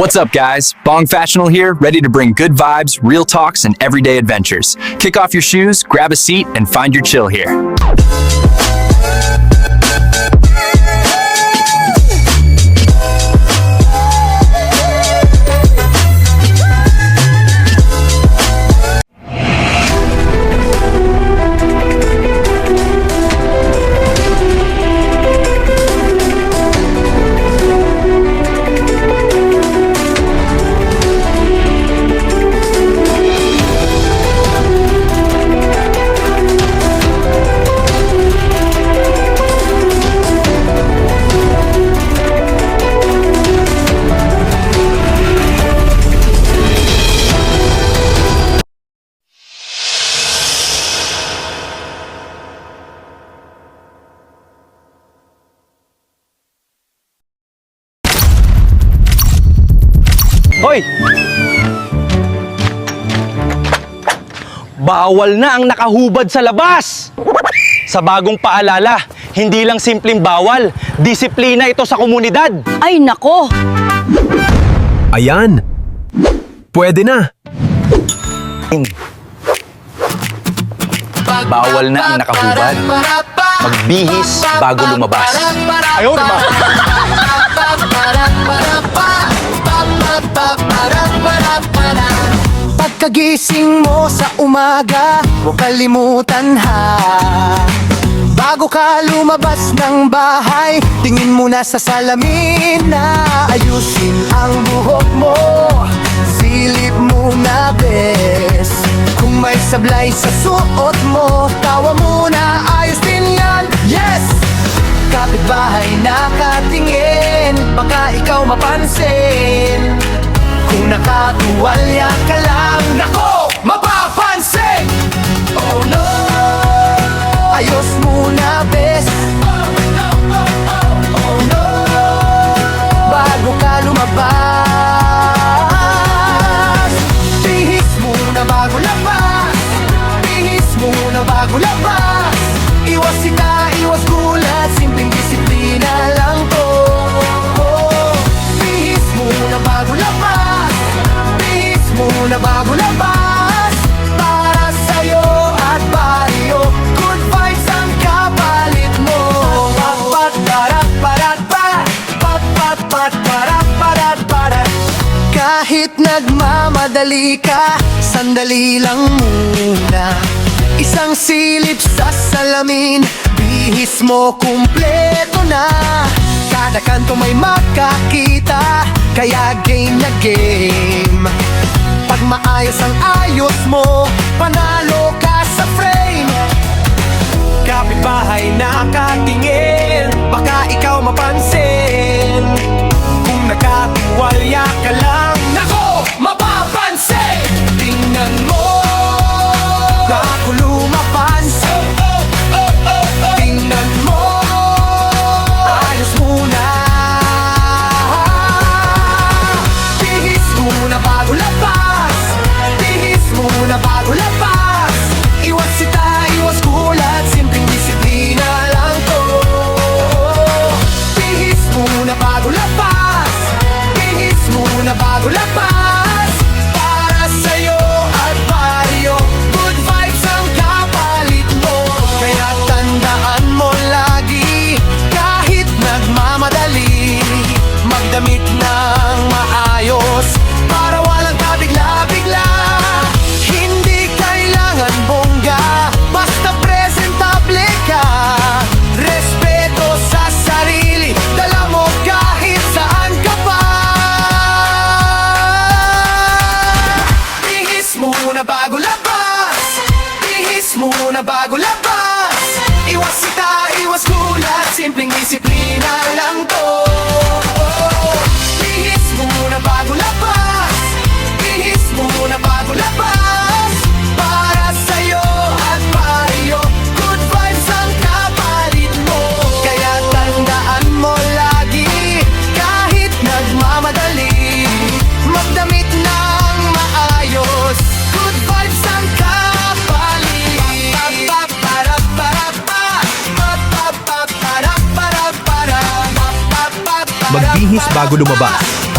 What's up, guys? Bong Fashional here, ready to bring good vibes, real talks, and everyday adventures. Kick off your shoes, grab a seat, and find your chill here. Hoy! Bawal na ang nakahubad sa labas! Sa bagong paalala, hindi lang simpleng bawal, disiplina ito sa komunidad. Ay nako! Ayan! Pwede na! Bawal na ang nakahubad. Magbihis bago lumabas. Ayaw na ba? Pagkagising mo sa umaga, huwag kalimutan ha. Bago ka lumabas ng bahay, tingin muna sa salamin na ayusin ang buhok mo. Silip muna bes, kung may sablay sa suot mo, tawa muna, ayos din yan. Yes! Kapitbahay nakatingin, baka ikaw mapansin. Kung nakatuwalya ka lang, nako, mapapansin! Oh no! Ayos muna, bes. Oh no! Bago ka lumabas, bihis muna bago labas. Bihis muna bago labas. Iwas sika, iwas gulat, simpleng disiplina lang to. Bihis muna bago labas. Bihis muna bago labas. Para sa'yo at baryo, good vibes ang kapalit mo. Pat parat parat pat, pat pat pat parat parat parat. Kahit nagmamadali ka, sandali lang muna. Isang silip sa salamin, bihis mo kumpleto na. Kada kanto may makakita, kaya game na game. Pag maayos ang ayos mo, panalo ka sa frame. Kapitbahay nakatingin, baka ikaw mapansin. Kung nakatiwalya ka lang, nako, mapapansin. Tingnan mo, bago lumabas. Tingnan mo, ayos muna. Bihis muna bago labas. Bihis muna bago labas. Iwas sita, iwas gulat, simpleng disiplina lang to. Bihis muna bago labas. Bihis muna bago labas. Para sa'yo at baryo, good vibes ang kapalit mo. Kaya tandaan mo lagi, kahit nagmamadali, magdamit ng maayos para walang kabigla-bigla. Hindi kailangan bongga, basta presentable ka. Respeto sa sarili, dala mo kahit saan ka pa. Bihis muna bago labas. Bihis muna bago labas. Iwas sita, iwas gulat, simpleng disiplina lang to. Bihis muna bago labas. Bihis muna bago labas. Para sa'yo at baryo, good vibes ang kapalit mo. Kaya tandaan mo lagi, kahit nagmamadali, magdamit ng maayos, good vibes ang kapalit. Magbihis bago lumabas.